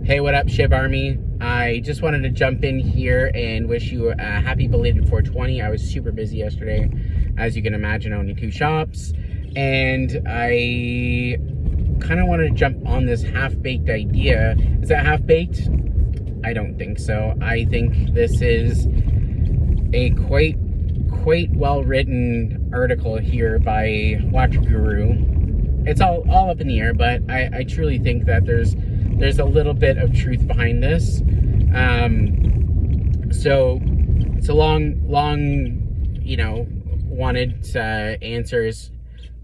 Hey, what up, Shiba Army? I just wanted to jump in here and wish you a happy belated 420. I was super busy yesterday, as you can imagine, owning 2 shops, and I kind of wanted to jump on this half-baked idea. Is that half-baked? I don't think so. I think this is a quite well-written article here by Watch Guru. It's all up in the air, but I truly think that there's a little bit of truth behind this. So it's a long, wanted answers.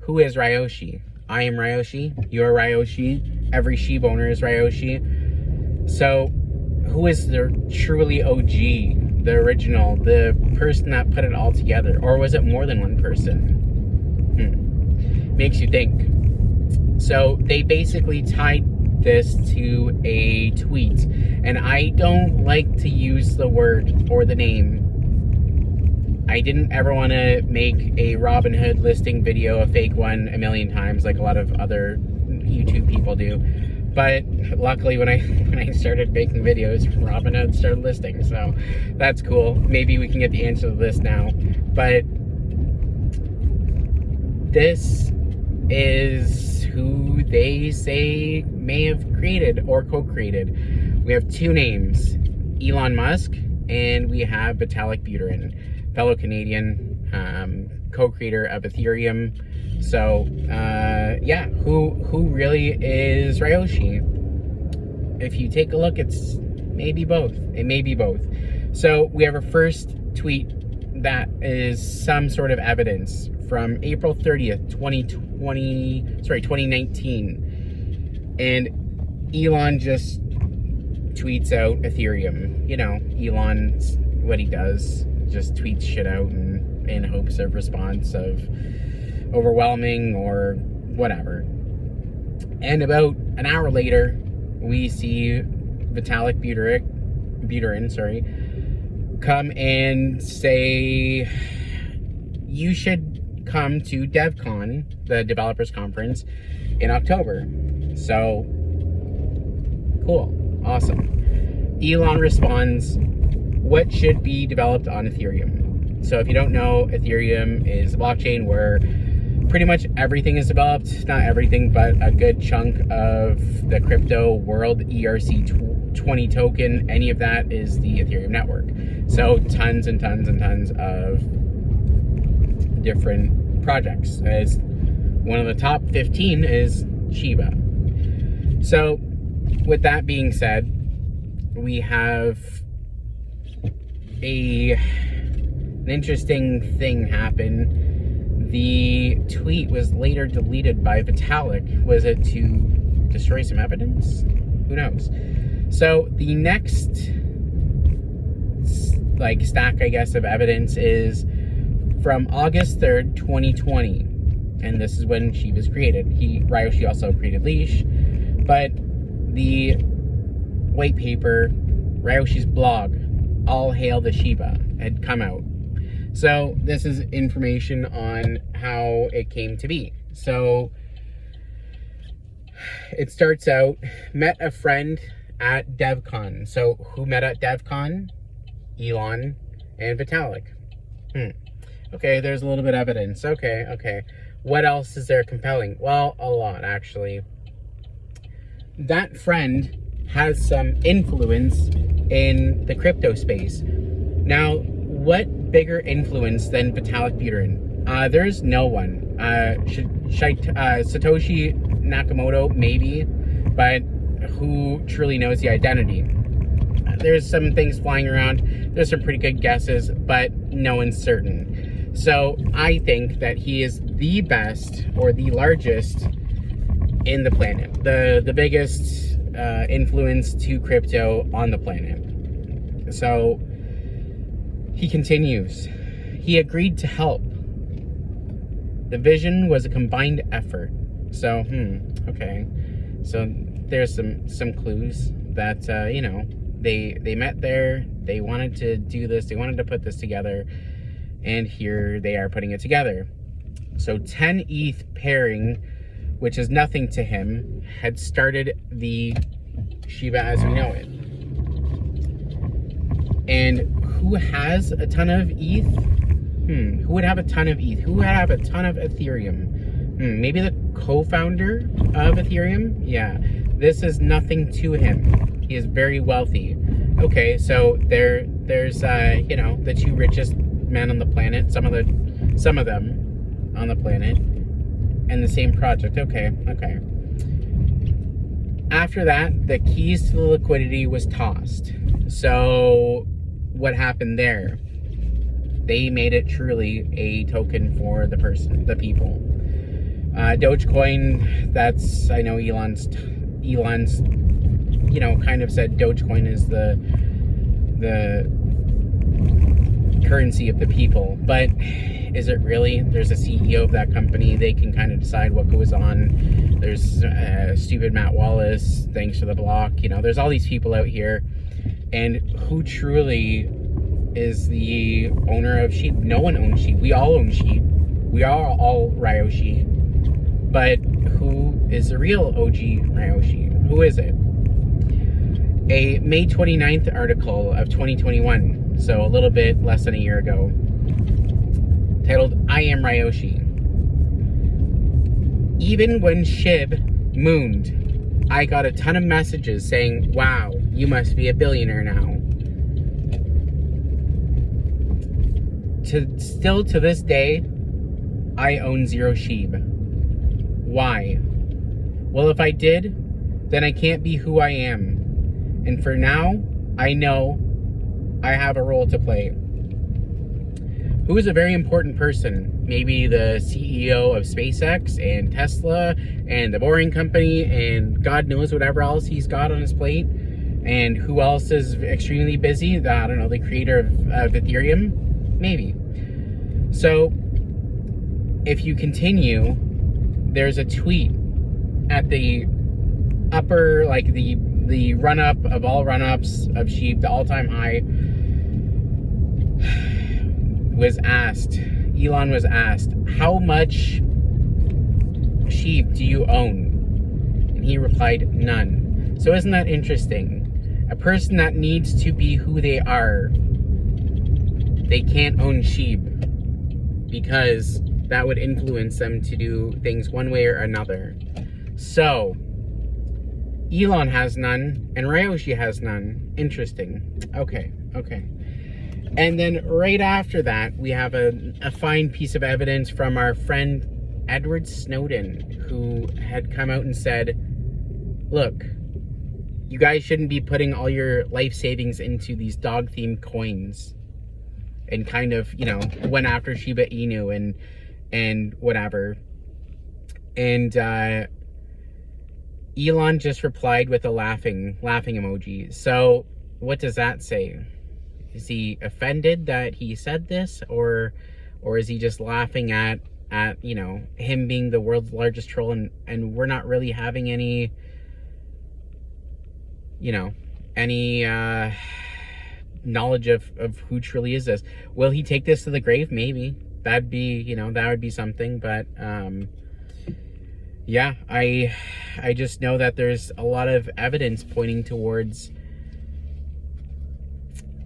Who is Ryoshi? I am Ryoshi. You're Ryoshi. Every Shiba owner is Ryoshi. So who is the truly OG, the original, the person that put it all together? Or was it more than one person? Makes you think. So they basically tied this to a tweet, and I don't like to use the word or the name. I didn't ever want to make a Robinhood listing video, a fake one, a million times like a lot of other YouTube people do. But luckily when I started making videos, Robinhood started listing, so that's cool. Maybe we can get the answer to this now. But this is who they say may have created or co-created. We have 2 names, Elon Musk, and we have Vitalik Buterin, fellow Canadian, co-creator of Ethereum. So yeah, who really is Ryoshi? If you take a look, it's maybe both. It may be both. So we have our first tweet that is some sort of evidence from April 30th, 2019. And Elon just tweets out Ethereum. You know, Elon's what he does, just tweets shit out in hopes of response of overwhelming or whatever. And about an hour later, we see Vitalik Buterin, come and say, you should come to DevCon, the developers conference, in October. So cool, awesome. Elon responds, what should be developed on Ethereum? So if you don't know, Ethereum is a blockchain where pretty much everything is developed. Not everything, but a good chunk of the crypto world, ERC20 token, any of that is the Ethereum network. So tons and tons and tons of different projects. As one of the top 15 is Shiba. So with that being said, we have an interesting thing happen. The tweet was later deleted by Vitalik. Was it to destroy some evidence? Who knows? So the next stack, I guess, of evidence is from August 3rd, 2020. And this is when Shiba was created. Ryoshi also created Leash. But the white paper, Ryoshi's blog, All Hail the Shiba, had come out. So this is information on how it came to be. So it starts out, met a friend at DevCon. So who met at DevCon? Elon and Vitalik. Okay, there's a little bit of evidence. Okay. What else is there compelling? Well, a lot, actually. That friend has some influence in the crypto space. Now, what bigger influence than Vitalik Buterin? There's no one. Satoshi Nakamoto, maybe, but who truly knows the identity? There's some things flying around. There's some pretty good guesses, but no one's certain. So I think that he is the best or the largest in the planet. The biggest influence to crypto on the planet. So he continues. He agreed to help. The vision was a combined effort. So, okay. So there's some clues that, they met there. They wanted to do this. They wanted to put this together. And here they are putting it together. So 10 ETH pairing, which is nothing to him, had started the Shiba as we know it. And who has a ton of ETH? Who would have a ton of ETH? Who would have a ton of Ethereum? Maybe the co-founder of Ethereum? Yeah. This is nothing to him. He is very wealthy. Okay, so there's you know, the two richest men on the planet, some of them on the planet, and the same project. Okay. After that, the keys to the liquidity was tossed. So what happened there? They made it truly a token for the people. Dogecoin, that's, I know Elon's, you know, kind of said Dogecoin is the currency of the people, but is it really? There's a CEO of that company. They can kind of decide what goes on. There's stupid Matt Wallace, thanks for the block. You know, there's all these people out here, and who truly is the owner of sheep? No one owns sheep. We all own sheep. We are all Ryoshi. But who is the real OG Ryoshi? Who is it? A May 29th article of 2021, so a little bit less than a year ago, titled, I Am Ryoshi. Even when SHIB mooned, I got a ton of messages saying, wow, you must be a billionaire now. Still to this day, I own 0 SHIB. Why? Well, if I did, then I can't be who I am. And for now, I know I have a role to play. Who is a very important person? Maybe the CEO of SpaceX and Tesla and the Boring Company and God knows whatever else he's got on his plate. And who else is extremely busy? I don't know, the creator of Ethereum? Maybe. So, if you continue, there's a tweet at the upper, like the run-up of all run-ups of sheep, the all-time high, was asked, Elon was asked, how much sheep do you own? And he replied, none. So isn't that interesting? A person that needs to be who they are, they can't own sheep because that would influence them to do things one way or another. So, Elon has none, and Ryoshi has none. Interesting. Okay. And then right after that, we have a fine piece of evidence from our friend Edward Snowden, who had come out and said, look, you guys shouldn't be putting all your life savings into these dog-themed coins. And kind of, you know, went after Shiba Inu and whatever. And Elon just replied with a laughing emoji. So what does that say? Is he offended that he said this, or is he just laughing at you know, him being the world's largest troll, and we're not really having any, you know, any knowledge of who truly is this? Will he take this to the grave? Maybe. That'd be, you know, that would be something. But yeah, I just know that there's a lot of evidence pointing towards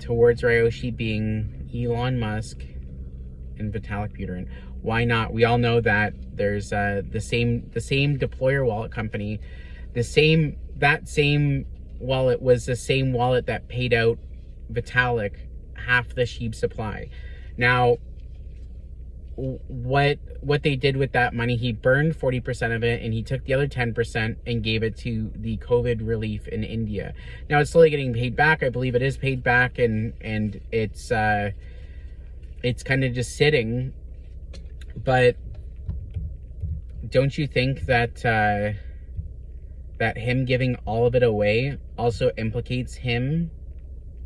Ryoshi being Elon Musk and Vitalik Buterin. Why not? We all know that there's the same deployer wallet company, that same wallet was the same wallet that paid out Vitalik half the sheep supply. Now, what they did with that money, he burned 40% of it, and he took the other 10% and gave it to the COVID relief in India. Now it's slowly getting paid back. I believe it is paid back, and it's kind of just sitting. But don't you think that that him giving all of it away also implicates him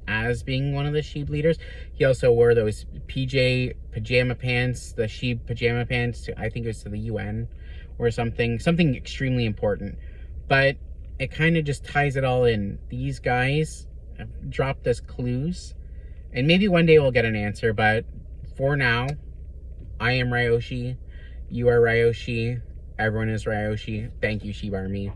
as being one of the sheep leaders? He also wore those pajama pants, the sheep pajama pants, I think it was to the UN or something extremely important. But it kind of just ties it all in. These guys have dropped us clues, and maybe one day we'll get an answer, but for now, I am Ryoshi, you are Ryoshi, everyone is Ryoshi. Thank you, Sheep Army.